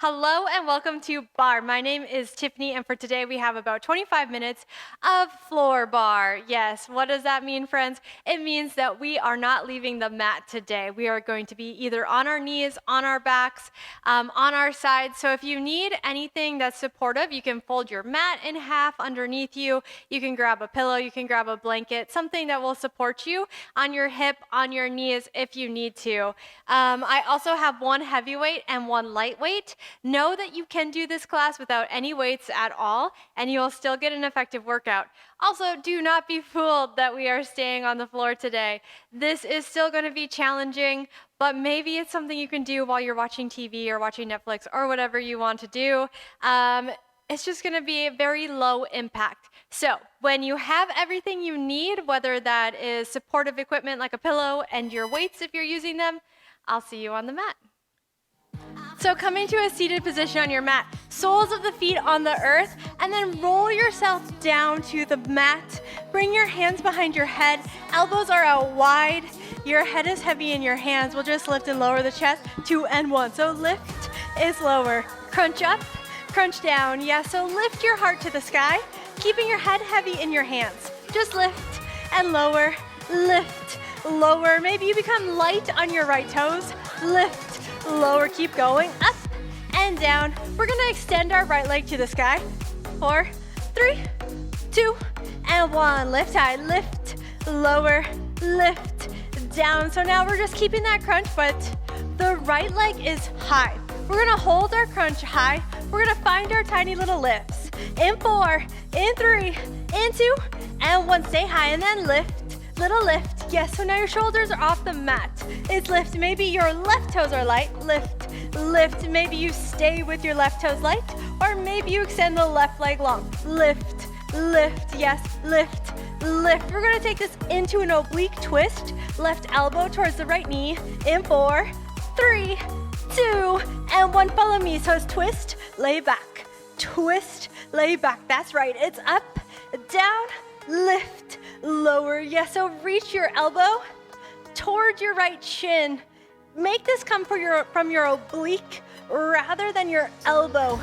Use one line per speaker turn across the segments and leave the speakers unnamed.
Hello and welcome to Barre. My name is Tiffany, and for today we have about 25 minutes of floor bar. Yes, what does that mean, friends? It means that we are not leaving the mat today. We are going to be either on our knees, on our backs, on our sides. So if you need anything that's supportive, you can fold your mat in half underneath you. You can grab a pillow, you can grab a blanket, something that will support you on your hip, on your knees if you need to. I also have one heavyweight and one lightweight. Know that you can do this class without any weights at all, and you'll still get an effective workout. Also, do not be fooled that we are staying on the floor today. This is still going to be challenging, but maybe it's something you can do while you're watching TV or watching Netflix or whatever you want to do. It's just going to be very low impact. So when you have everything you need, whether that is supportive equipment like a pillow and your weights if you're using them, I'll see you on the mat. So coming to a seated position on your mat, soles of the feet on the earth, and then roll yourself down to the mat. Bring your hands behind your head, elbows are out wide, your head is heavy in your hands. We'll just lift and lower the chest, 2 and 1. So lift is lower, crunch up, crunch down. Yeah, so lift your heart to the sky, keeping your head heavy in your hands. Just lift and lower, lift, lower. Maybe you become light on your right toes, lift, lower, keep going, up and down. We're gonna extend our right leg to the sky. 4, 3, 2, and 1. Lift high, lift, lower, lift, down. So now we're just keeping that crunch, but the right leg is high. We're gonna hold our crunch high. We're gonna find our tiny little lifts. In 4, in 3, in 2, and 1. Stay high, and then lift, little lift. Yes, so now your shoulders are off the mat. It's lift. Maybe your left toes are light. Lift, lift. Maybe you stay with your left toes light, or maybe you extend the left leg long. Lift, lift. Yes, lift, lift. We're gonna take this into an oblique twist. Left elbow towards the right knee. In 4, 3, 2, and 1. Follow me. So it's twist, lay back, twist, lay back. That's right. It's up, down, lift, lower. Yes, so reach your elbow toward your right shin. Make this come from your oblique rather than your elbow.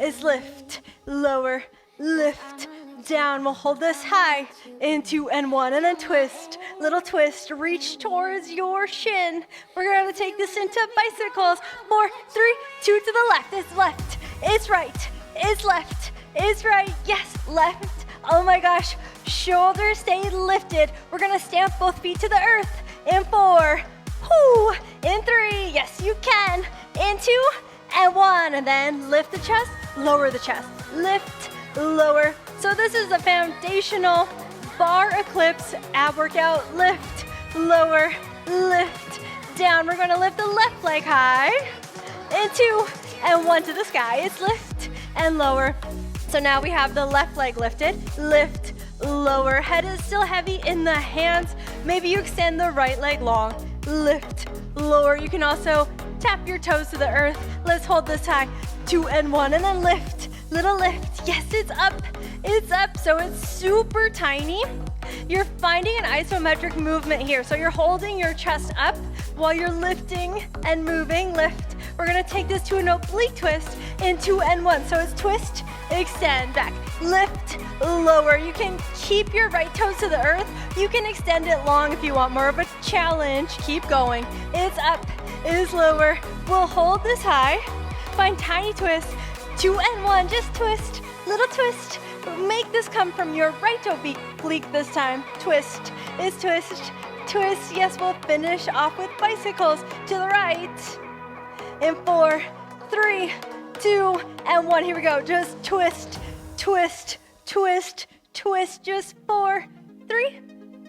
Is lift, lower, lift, down. We'll hold this high in 2 and 1, and then twist, little twist, reach towards your shin. We're gonna take this into bicycles. 4, 3, 2 to the left. It's left, it's right, it's left, it's right. Yes, left. Oh my gosh, shoulders stay lifted. We're gonna stamp both feet to the earth. In 4, whoo, in 3, yes you can. In 2 and 1, and then lift the chest, lower the chest, lift, lower. So this is a foundational Barre Eclipse ab workout. Lift, lower, lift, down. We're gonna lift the left leg high. In 2 and 1 to the sky. It's lift and lower. So now we have the left leg lifted, lift, lower. Head is still heavy in the hands. Maybe you extend the right leg long, lift, lower. You can also tap your toes to the earth. Let's hold this high, 2 and 1, and then lift, little lift. Yes, it's up, so it's super tiny. You're finding an isometric movement here. So you're holding your chest up while you're lifting and moving, lift. We're gonna take this to an oblique twist in 2 and 1. So it's twist, extend, back, lift, lower. You can keep your right toes to the earth. You can extend it long if you want more of a challenge. Keep going. It's up, it is lower. We'll hold this high, find tiny twists, 2 and 1, just twist, little twist. Make this come from your right oblique this time. Twist is twist, twist. Yes, we'll finish off with bicycles to the right. In 4, 3, 2, and 1. Here we go. Just twist, twist, twist, twist. Just 4, 3,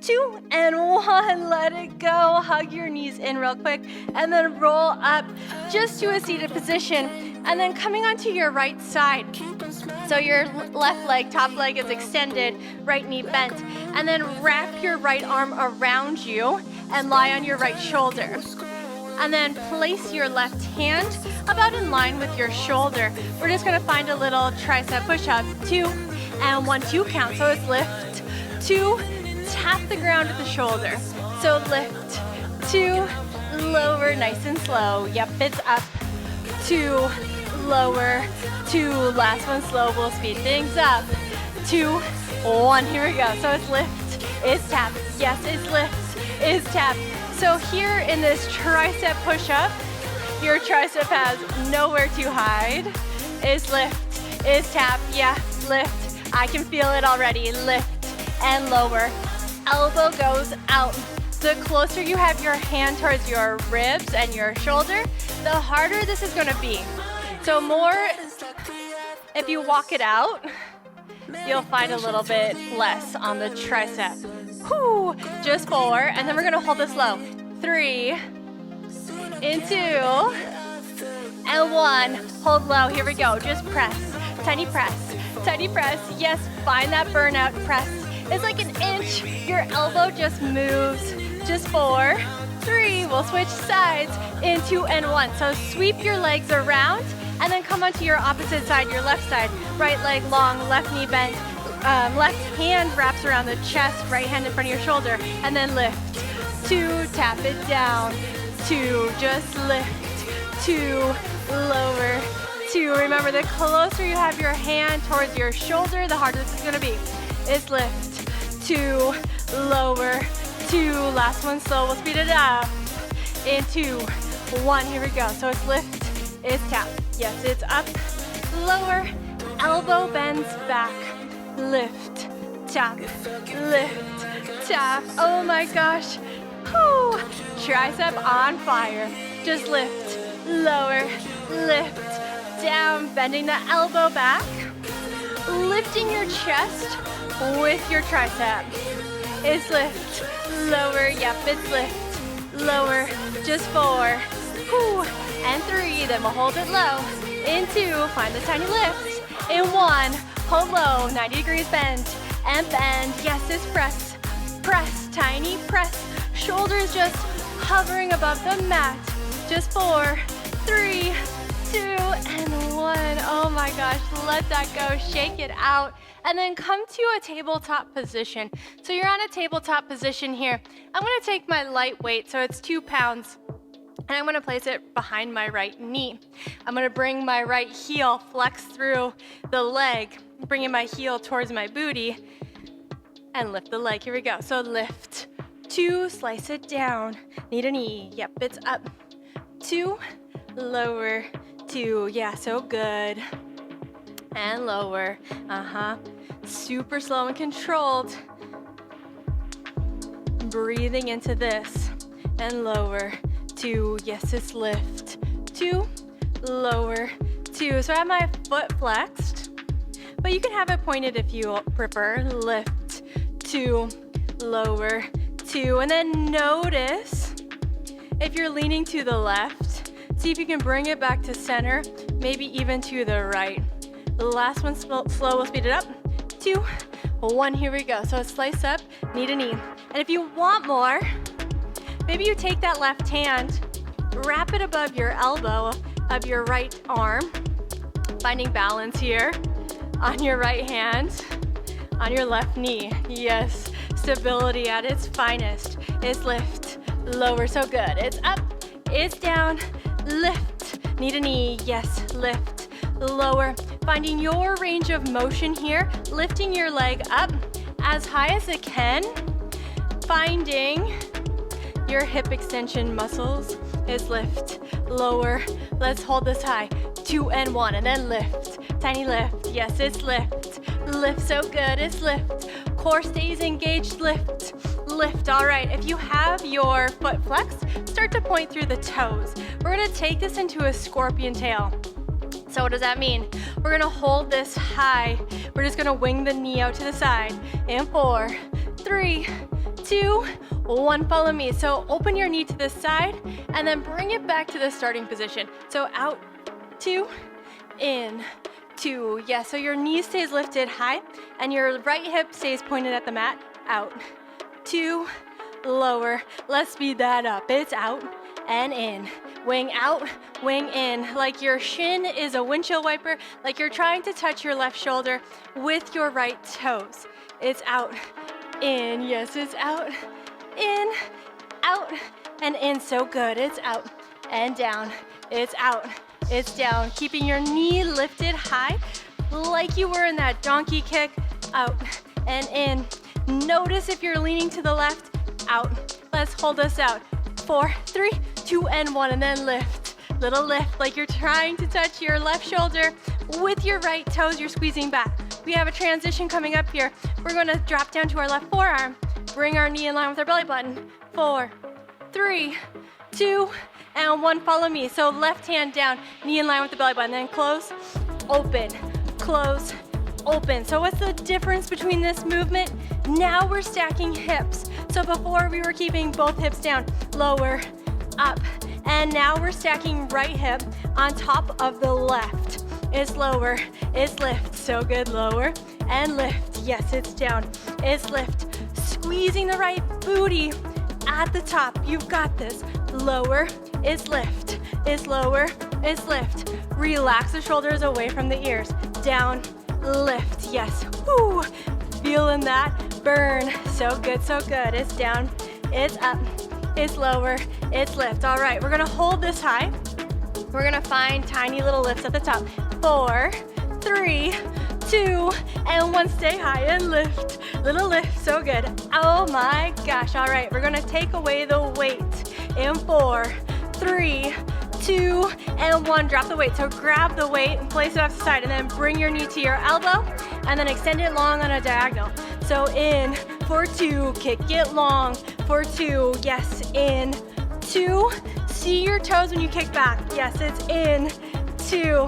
2, and 1. Let it go. Hug your knees in real quick, and then roll up just to a seated position, and then coming onto your right side. So your left leg, top leg is extended, right knee bent, and then wrap your right arm around you and lie on your right shoulder. And then place your left hand about in line with your shoulder. We're just gonna find a little tricep push up, 2 and 1, 2 count. So it's lift, 2, tap the ground at the shoulder. So lift, 2, lower, nice and slow. Yep, it's up, 2, lower, 2, last one slow, we'll speed things up, 2, 1, here we go. So it's lift, it's tap, yes, it's lift, it's tap. So here in this tricep push-up, your tricep has nowhere to hide. It's lift, it's tap, yeah, lift. I can feel it already, lift and lower. Elbow goes out. The closer you have your hand towards your ribs and your shoulder, the harder this is gonna be. So more, if you walk it out, you'll find a little bit less on the tricep. Whew, just 4, and then we're gonna hold this low. 3, in 2, and 1. Hold low, here we go, just press, tiny press, yes, find that burnout, press. It's like an inch, your elbow just moves, just 4, 3, we'll switch sides, in 2 and 1. So sweep your legs around, and then come onto your opposite side, your left side. Right leg long, left knee bent, left hand wraps around the chest, right hand in front of your shoulder, and then lift. 2, tap it down, 2, just lift, 2, lower, 2. Remember, the closer you have your hand towards your shoulder, the harder this is gonna be. It's lift, 2, lower, 2, last one slow, we'll speed it up. In 2, 1, here we go. So it's lift, it's tap. Yes, it's up, lower, elbow bends back, lift, tap, lift, tap. Oh my gosh. Whew. Tricep on fire. Just lift, lower, lift, down, bending the elbow back, lifting your chest with your tricep. It's lift, lower, yep, it's lift, lower, just 4, whew, and 3, then we'll hold it low. In 2, find the tiny lift. In 1, hold low, 90 degrees bend, and bend, yes, it's press, press, tiny press, shoulders just hovering above the mat, just 4, 3, 2, and 1. Oh my gosh, let that go, shake it out, and then come to a tabletop position. So you're on a tabletop position here. I'm gonna take my light weight, so it's 2 pounds, and I'm gonna place it behind my right knee. I'm gonna bring my right heel, flex through the leg, bringing my heel towards my booty, and lift the leg. Here we go. So lift, 2, slice it down, knee to knee, yep, it's up, 2, lower, 2, yeah, so good, and lower, super slow and controlled, breathing into this, and lower, 2, yes, it's lift, 2, lower, 2, so I have my foot flexed, but you can have it pointed if you prefer, lift, 2, lower, 2, and then notice if you're leaning to the left, see if you can bring it back to center, maybe even to the right. The last one slow, we'll speed it up, 2, 1, here we go. So slice up, knee to knee. And if you want more, maybe you take that left hand, wrap it above your elbow of your right arm, finding balance here on your right hand, on your left knee. Yes, stability at its finest. It's lift, lower, so good. It's up, it's down, lift, knee to knee, yes, lift, lower. Finding your range of motion here, lifting your leg up as high as it can, finding your hip extension muscles. Is lift, lower, let's hold this high, 2 and 1, and then lift, tiny lift, yes, it's lift, lift, so good, it's lift, core stays engaged, lift, lift. All right, if you have your foot flexed, start to point through the toes. We're gonna take this into a scorpion tail. So what does that mean? We're gonna hold this high. We're just gonna wing the knee out to the side. In 4, 3, 2, 1, follow me. So open your knee to the side and then bring it back to the starting position. So out, 2, in, 2. Yeah, so your knee stays lifted high and your right hip stays pointed at the mat. Out, 2, lower. Let's speed that up. It's out and in. Wing out, wing in, like your shin is a windshield wiper, like you're trying to touch your left shoulder with your right toes. It's out, in, yes, it's out, in, out, and in, so good. It's out and down, it's out, it's down. Keeping your knee lifted high like you were in that donkey kick. Out and in. Notice if you're leaning to the left, out. Let's hold this out. 4, 3, 2, and 1, and then lift. Little lift like you're trying to touch your left shoulder with your right toes. You're squeezing back. We have a transition coming up here. We're gonna drop down to our left forearm. Bring our knee in line with our belly button. 4, 3, 2, and 1. Follow me. So left hand down, knee in line with the belly button. Then close, open, close, open. So what's the difference between this movement? Now we're stacking hips. So before we were keeping both hips down, lower, up, and now we're stacking right hip on top of the left. It's lower, it's lift. So good, lower and lift. Yes, it's down, it's lift. Squeezing the right booty at the top. You've got this. Lower, it's lift. It's lower, it's lift. Relax the shoulders away from the ears. Down, lift. Yes. Woo. Feeling that burn. So good, so good. It's down, it's up, it's lower, it's lift. All right, we're gonna hold this high. We're gonna find tiny little lifts at the top. 4, 3, 2, and 1. Stay high and lift. Little lift, so good. Oh my gosh. All right, we're gonna take away the weight. In 4, 3, 2, and 1. Drop the weight. So grab the weight and place it off the side, and then bring your knee to your elbow, and then extend it long on a diagonal. So in for 2, kick it long. For 2, yes, in 2. See your toes when you kick back. Yes, it's in 2,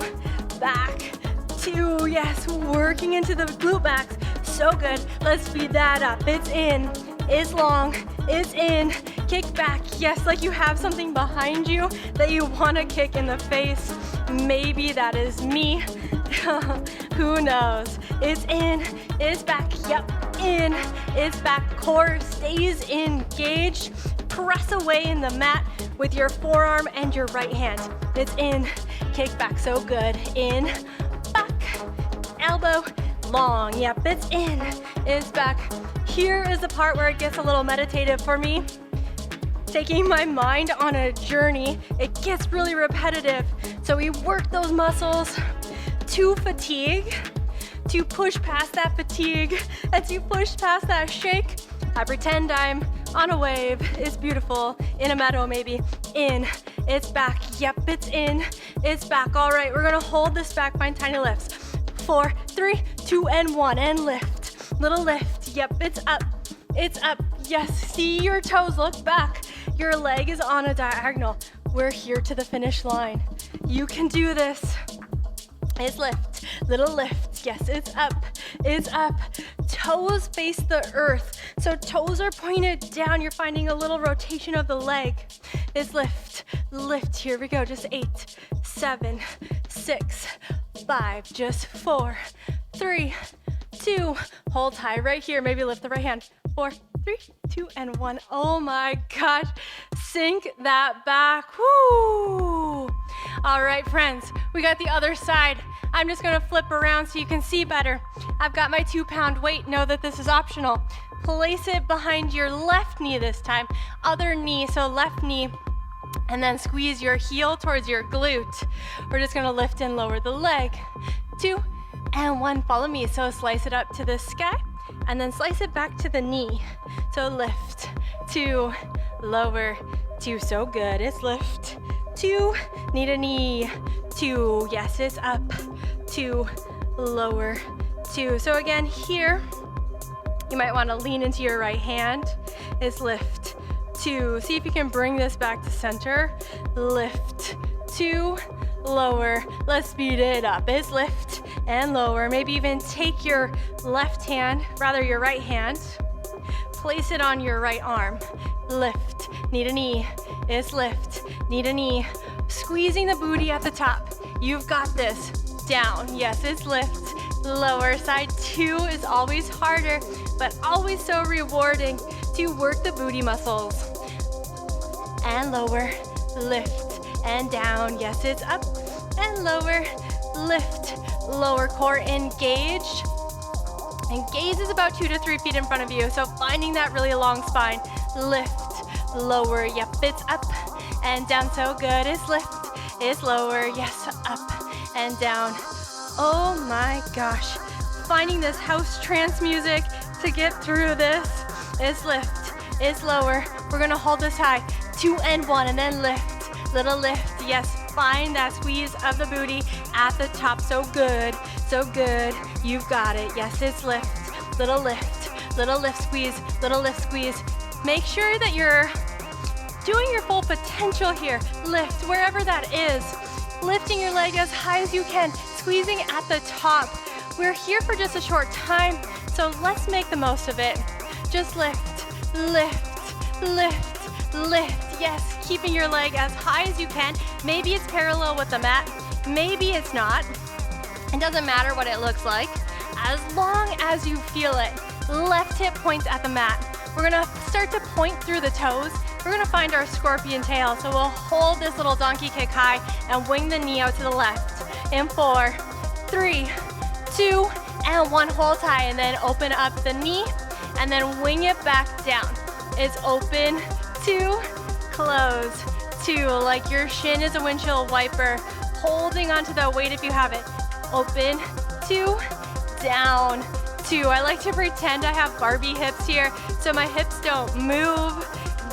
back 2. Yes, working into the glute max. So good. Let's speed that up. It's in, it's long, it's in. Kick back. Yes, like you have something behind you that you want to kick in the face. Maybe that is me. Who knows? It's in, it's back. Yep, in, it's back. Core stays engaged. Press away in the mat with your forearm and your right hand. It's in, kick back. So good. In, back, elbow, long. Yep, it's in, it's back. Here is the part where it gets a little meditative for me. Taking my mind on a journey, it gets really repetitive. So we work those muscles to fatigue, to push past that fatigue, and to push past that shake. I pretend I'm on a wave. It's beautiful. In a meadow, maybe. In, it's back. Yep, it's in, it's back. All right, we're gonna hold this back, find tiny lifts. 4, 3, 2, and 1, and lift. Little lift. Yep, it's up. It's up. Yes, see your toes, look back. Your leg is on a diagonal. We're here to the finish line. You can do this. It's lift, little lift. Yes, it's up, it's up. Toes face the earth. So toes are pointed down. You're finding a little rotation of the leg. It's lift, lift. Here we go, just 8, 7, 6, 5, just 4, 3, 2. Hold high right here. Maybe lift the right hand. 4, 3, 2, and 1. Oh my gosh. Sink that back. Woo! All right, friends, we got the other side. I'm just gonna flip around so you can see better. I've got my 2-pound weight. Know that this is optional. Place it behind your left knee this time. Other knee, so left knee. And then squeeze your heel towards your glute. We're just gonna lift and lower the leg. 2, and 1. Follow me. So slice it up to the sky, and then slice it back to the knee. So lift, 2, lower, 2. So good. It's lift, 2, knee to knee, 2. Yes, it's up, 2, lower, 2. So again, here, you might want to lean into your right hand. It's lift, 2. See if you can bring this back to center. Lift, 2, lower. Let's speed it up. It's lift and lower. Maybe even take your left hand, rather your right hand, place it on your right arm. Lift, knee to knee. It's lift, knee to knee. Squeezing the booty at the top. You've got this. Down. Yes, it's lift. Lower. Side 2 is always harder, but always so rewarding to work the booty muscles. And lower. Lift and down. Yes, it's up and lower. Lift. Lower core engaged. And gaze is about 2 to 3 feet in front of you. So finding that really long spine. Lift. Lower. Yep, it's up and down. So good. It's lift it's lower. Yes, up and down. Oh my gosh. Finding this house trance music to get through this. It's lift, it's lower. We're gonna hold this high. 2 and 1 and then lift, little lift. Yes, find that squeeze of the booty at the top. So good, so good. You've got it. Yes, it's lift, little lift, little lift squeeze, little lift squeeze. Make sure that you're doing your full potential here. Lift wherever that is. Lifting your leg as high as you can, squeezing at the top. We're here for just a short time, so let's make the most of it. Just lift, lift, lift, lift. Yes, keeping your leg as high as you can. Maybe it's parallel with the mat, maybe it's not. It doesn't matter what it looks like, as long as you feel it. Left hip points at the mat. We're gonna start to point through the toes. We're gonna find our scorpion tail. So we'll hold this little donkey kick high and wing the knee out to the left. In 4, 3, 2, and 1, hold high, and then open up the knee, and then wing it back down. It's open, 2, close, 2, like your shin is a windshield wiper, holding onto the weight if you have it. Open, 2, down, 2. I like to pretend I have Barbie hips here, so my hips don't move,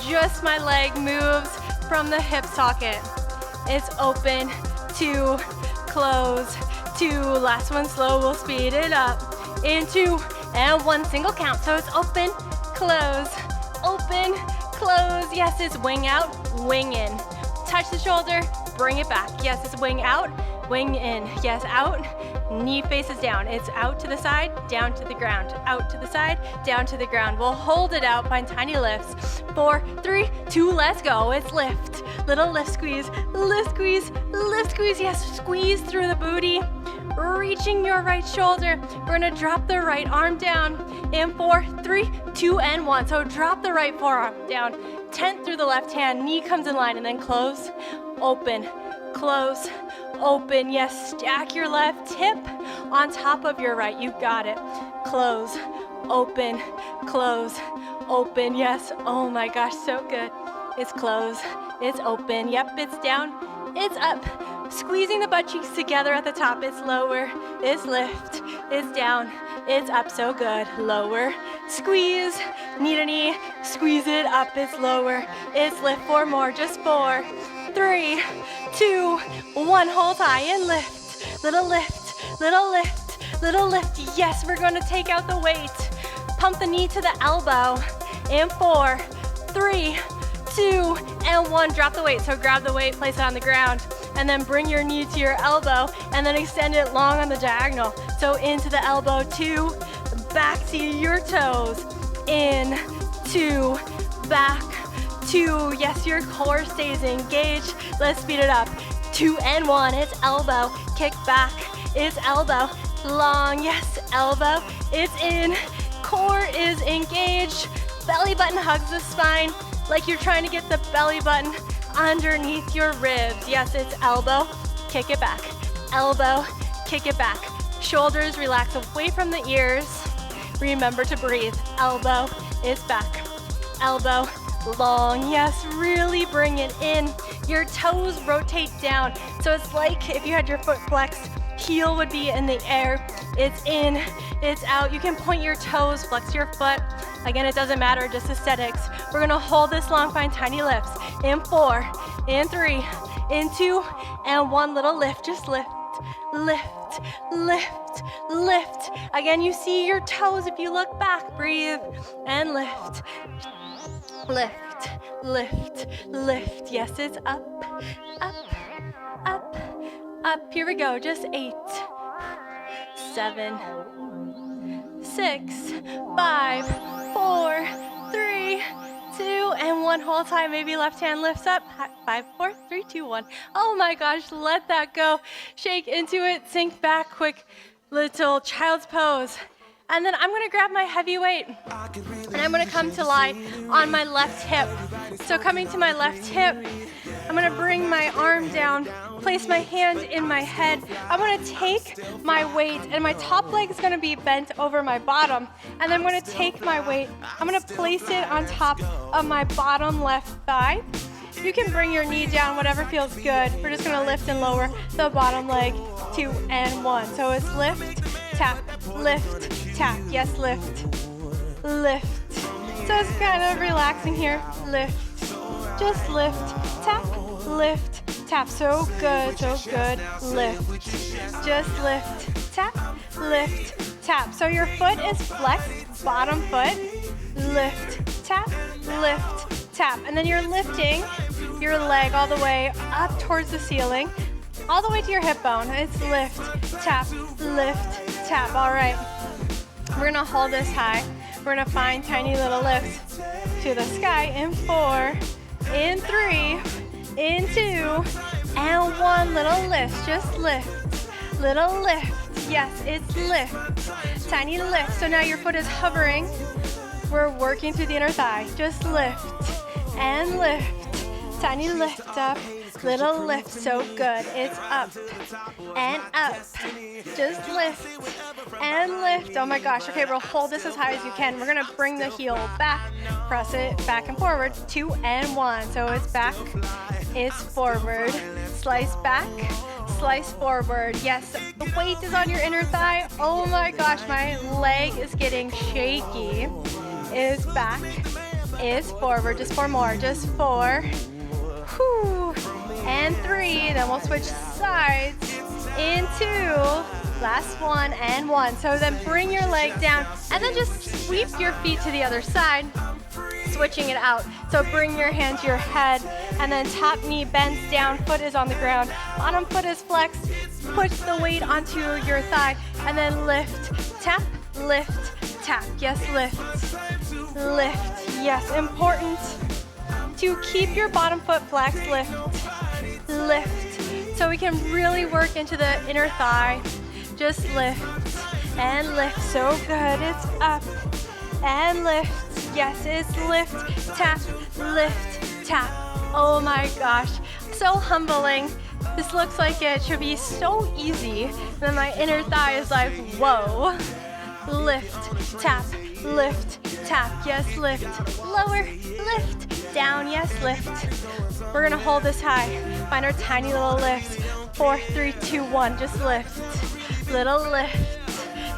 just my leg moves from the hip socket. It's open, 2, close, 2, last one slow, we'll speed it up. In 2 and 1, single count. So it's open, close, yes, it's wing out, wing in. Touch the shoulder, bring it back. Yes, it's wing out, wing in. Yes, out, knee faces down. It's out to the side, down to the ground. Out to the side, down to the ground. We'll hold it out, find tiny lifts. 4, 3, 2, let's go. It's lift, little lift squeeze, lift squeeze, lift squeeze. Yes, squeeze through the booty. Reaching your right shoulder. We're gonna drop the right arm down. In 4, 3, 2, and 1. So drop the right forearm down. Tent through the left hand, knee comes in line, and then close, open, close, open. Yes, stack your left hip on top of your right. You got it. Close, open, close, open. Yes, oh my gosh, so good. It's close, it's open. Yep, it's down, it's up. Squeezing the butt cheeks together at the top. It's lower, it's lift, it's down, it's up. So good. Lower, squeeze, knee to knee, squeeze it up. It's lower, it's lift. 4 more, just 4, 3, 2, 1. Hold high and lift. Little lift, little lift, little lift. Yes, we're going to take out the weight. Pump the knee to the elbow. In 4, 3, 2, and 1. Drop the weight. So grab the weight, place it on the ground, and then bring your knee to your elbow, and then extend it long on the diagonal. So into the elbow, 2, back to your toes, in, 2, back, 2. Yes, your core stays engaged. Let's speed it up. 2 and 1, it's elbow, kick back, it's elbow, long, yes, elbow, it's in, core is engaged, belly button hugs the spine, like you're trying to get the belly button underneath your ribs. Yes, it's elbow, kick it back. Elbow, kick it back. Shoulders relax away from the ears. Remember to breathe. Elbow is back. Elbow, long. Yes, really bring it in. Your toes rotate down. So it's like if you had your foot flexed, heel would be in the air. It's in, it's out. You can point your toes, flex your foot. Again, it doesn't matter, just aesthetics. We're gonna hold this long, find tiny lifts. In 4, in 3, in 2, and 1, little lift. Just lift, lift, lift, lift. Again, you see your toes if you look back. Breathe and lift, lift, lift, lift. Yes, it's up, up, up, up. Here we go, just 8, 7, 6, 5, 4, 3, 2, and 1. Hold high, maybe left hand lifts up. 5, 4, 3, 2, 1. Oh my gosh, let that go. Shake into it, sink back, quick little child's pose. And then I'm gonna grab my heavy weight and I'm gonna come to lie on my left hip. So coming to my left hip, I'm gonna bring my arm down, place my hand in my head. I'm gonna take my weight and my top leg is gonna be bent over my bottom. And then I'm gonna take my weight, I'm gonna place it on top of my bottom left thigh. You can bring your knee down, whatever feels good. We're just gonna lift and lower the bottom leg, 2 and 1. So it's lift, tap, tap. Yes, lift, lift. So it's kind of relaxing here. Lift, just lift, tap, tap. So good, lift. Just lift, tap. So your foot is flexed, bottom foot, lift, tap, tap. And then you're lifting your leg all the way up towards the ceiling, all the way to your hip bone. It's lift, tap. All right. We're gonna hold this high. We're gonna find tiny little lifts to the sky in 4, in 3, in 2, and 1. Little lift, just lift, little lift. Yes, it's lift, tiny lift. So now your foot is hovering. We're working through the inner thigh. Just lift and lift, tiny lift up, little lift. So good. It's up and up. Just lift and lift. Oh my gosh. Okay, we'll hold this as high as you can. We're gonna bring the heel back, press it back and forward, 2 and 1. So it's back, it's forward, slice back, slice forward. Yes, the weight is on your inner thigh. Oh my gosh, my leg is getting shaky. Is back, is forward. Just 4 more, just 4. Whew. And 3, then we'll switch sides. In 2, last 1 and 1. So then bring your leg down and then just sweep your feet to the other side, switching it out. So bring your hand to your head and then top knee bends down, foot is on the ground, bottom foot is flexed, push the weight onto your thigh and then lift, tap, tap. Yes, lift, yes. Important to keep your bottom foot flexed, lift, so we can really work into the inner thigh. Just lift and lift. So good. It's up and lift. Yes, it's lift, tap, Oh my gosh, so humbling. This looks like it should be so easy. And then my inner thigh is like, whoa. Lift, tap, yes, lift, lower, lift, down, yes, lift. We're gonna hold this high, find our tiny little lifts, 4, 3, 2, 1, just lift, little lift,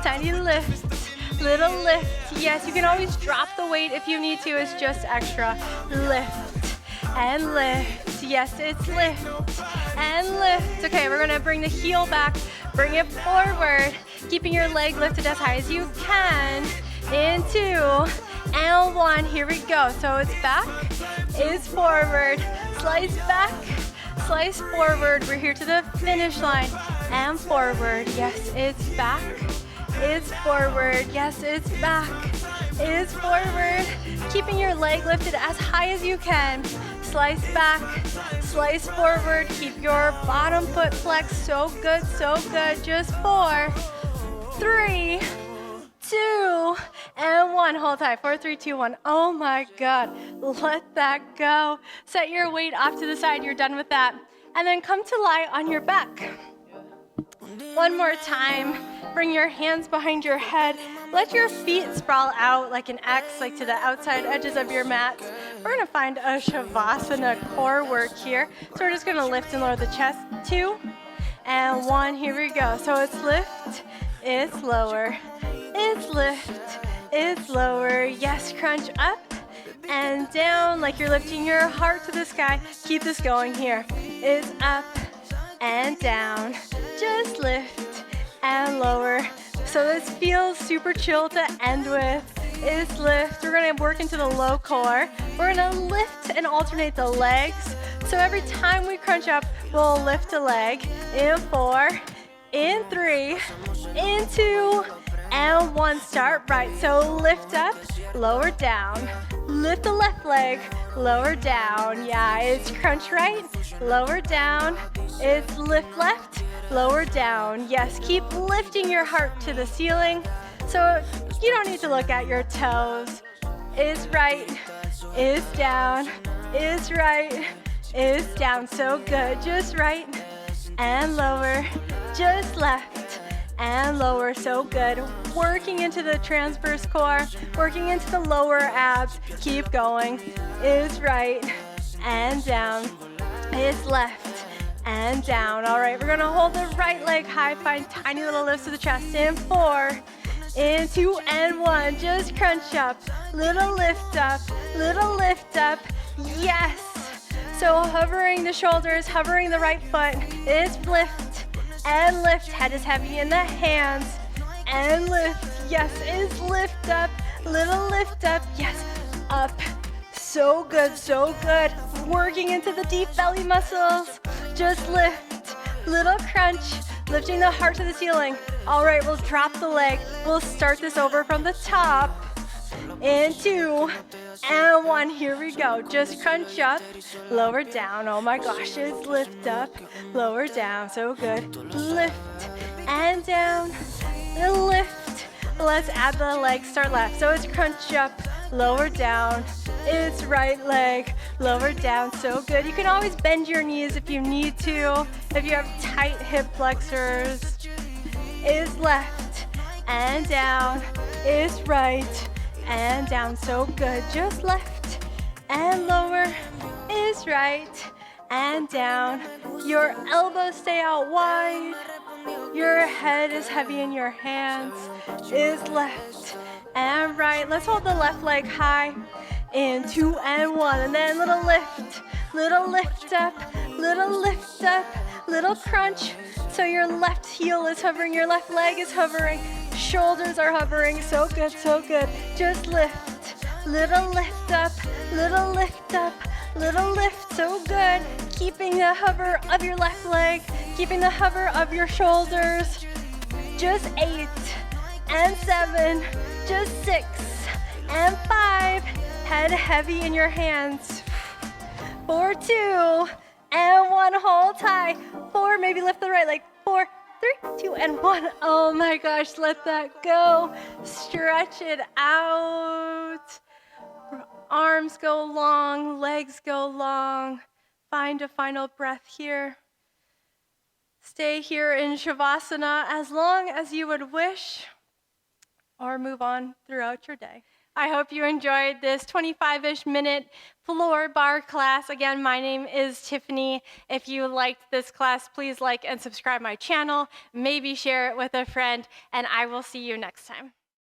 tiny lift, little lift. Yes, you can always drop the weight if you need to, it's just extra. Lift and lift, yes, it's lift and lift. Okay, we're gonna bring the heel back, bring it forward, keeping your leg lifted as high as you can. In 2 and 1, here we go. So it's back, it's forward, slice back, slice forward. We're here to the finish line and forward. Yes, it's back, it's forward. Yes, it's back, it's forward. Keeping your leg lifted as high as you can. Slice back, slice forward. Keep your bottom foot flexed. So good, Just 4, 3, 2, and 1. Hold tight. 4, 3, 2, 1. Oh my God. Let that go. Set your weight off to the side. You're done with that. And then come to lie on your back. One more time. Bring your hands behind your head. Let your feet sprawl out like an X, like to the outside edges of your mat. We're gonna find a Shavasana core work here. So we're just gonna lift and lower the chest. 2 and 1. Here we go. So it's lift, it's lower, it's lift, it's lower. Yes, crunch up and down like you're lifting your heart to the sky. Keep this going here. It's up and down. Just lift and lower. So this feels super chill to end with. Is lift. We're gonna work into the low core. We're gonna lift and alternate the legs. So every time we crunch up, we'll lift a leg. In 4, in 3, in 2, and 1. Start right. So lift up, lower down. Lift the left leg, lower down. Yeah, it's crunch right, lower down. It's lift left, lower down. Yes, keep lifting your heart to the ceiling. So you don't need to look at your toes. Is right, is down, is right, is down. So good. Just right and lower, just left and lower. So good. Working into the transverse core, working into the lower abs. Keep going. Is right, and down. Is left and down. All right, we're gonna hold the right leg high, find tiny little lifts to the chest. In 4, in 2, and 1. Just crunch up, little lift up, little lift up. Yes. So hovering the shoulders, hovering the right foot is lift and lift. Head is heavy in the hands and lift. Yes, is lift up, little lift up. Yes, up. So good, so good. Working into the deep belly muscles. Just lift, little crunch, lifting the heart to the ceiling. All right, we'll drop the leg. We'll start this over from the top. In 2, and 1. Here we go. Just crunch up, lower down. Oh my gosh, it's lift up, lower down. So good. Lift and down, lift. Let's add the leg, start left. So it's crunch up, lower down. It's right leg, lower down. So good. You can always bend your knees if you need to. If you have tight hip flexors. Is left and down. Is right and down. So good. Just left and lower. Is right and down. Your elbows stay out wide. Your head is heavy in your hands. Is left and right. Let's hold the left leg high. In 2, and 1. And then little lift up, little lift up, little crunch. So your left heel is hovering, your left leg is hovering, shoulders are hovering. So good, so good. Just lift, little lift up, little lift up, little lift. So good. Keeping the hover of your left leg, keeping the hover of your shoulders. Just 8, and 7, just 6, and 5. Head heavy in your hands. 4, 2, and 1. Hold high. 4, maybe lift the right leg. 4, 3, 2, and 1. Oh my gosh, let that go. Stretch it out. Arms go long, legs go long. Find a final breath here. Stay here in Shavasana as long as you would wish, or move on throughout your day. I hope you enjoyed this 25-ish minute floor bar class. Again, my name is Tiffany. If you liked this class, please like and subscribe my channel. Maybe share it with a friend, and I will see you next time.